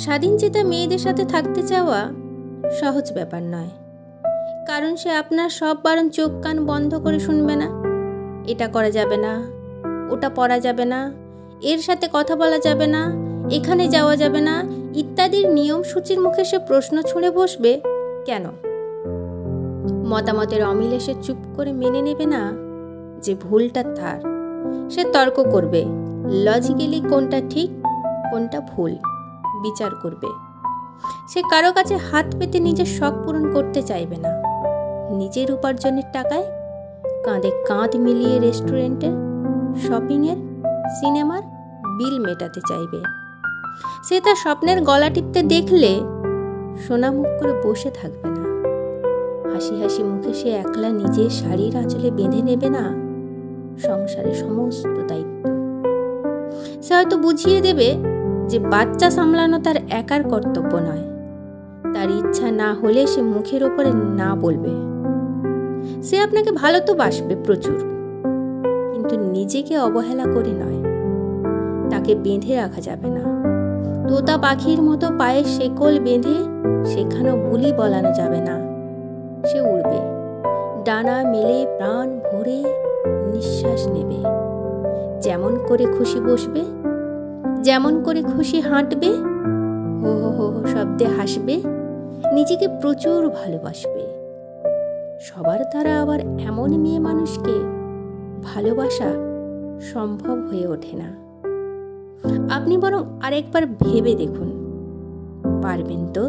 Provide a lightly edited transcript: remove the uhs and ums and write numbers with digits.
স্বাধীনচেতা মেয়েদের সাথে থাকতে চাওয়া সহজ ব্যাপার নয়, কারণ সে আপনার সব বারণ চোখ কান বন্ধ করে শুনবে না। এটা করা যাবে না, ওটা পরা যাবে না, এর সাথে কথা বলা যাবে না, এখানে যাওয়া যাবে না ইত্যাদির নিয়ম সূচির মুখে সে প্রশ্ন ছুঁড়ে বসবে। কেন? মতামতের অমিলে সে চুপ করে মেনে নেবে না যে ভুলটা তার। সে তর্ক করবে, লজিক্যালি কোনটা ঠিক কোনটা ভুল বিচার করবে। সে কারো কাছে হাত পেতে নিজের শখ পূরণ করতে চাইবে না। নিজের উপার্জনের টাকায় কাঁধে কাঁধ মিলিয়ে রেস্টুরেন্টের, শপিংয়ের, সিনেমার বিল মেটাতে চাইবে। সে তার স্বপ্নের গলা টিপতে দেখলে সোনা মুখ করে বসে থাকবে না। হাসি হাসি মুখে সে একলা নিজের শাড়ির আঁচলে বেঁধে নেবে না সংসারের সমস্ত দায়িত্ব। সে হয়তো বুঝিয়ে দেবে যে বাচ্চা সামলানো তার একার কর্তব্য নয়। তার ইচ্ছা না হলে সে মুখের ওপরে না বলবে। সে আপনাকে ভালো তো বাসবে প্রচুর, কিন্তু নিজেকে অবহেলা করে নয়। তাকে বেঁধে রাখা যাবে না। তোতা পাখির মতো পায়ে শেকল বেঁধে সেখানেও বুলি বলানো যাবে না। সে উড়বে, ডানা মেলে প্রাণ ভরে নিঃশ্বাস নেবে। যেমন করে খুশি বসবে, যেমন করে খুশি হাঁটবে, হো হো হো হো শব্দে হাসবে, নিজেকে প্রচুর ভালোবাসবে। সবার দ্বারা আবার এমন মেয়ে মানুষকে ভালোবাসা সম্ভব হয়ে ওঠে না। আপনি বরং আরেকবার ভেবে দেখুন, পারবেন তো?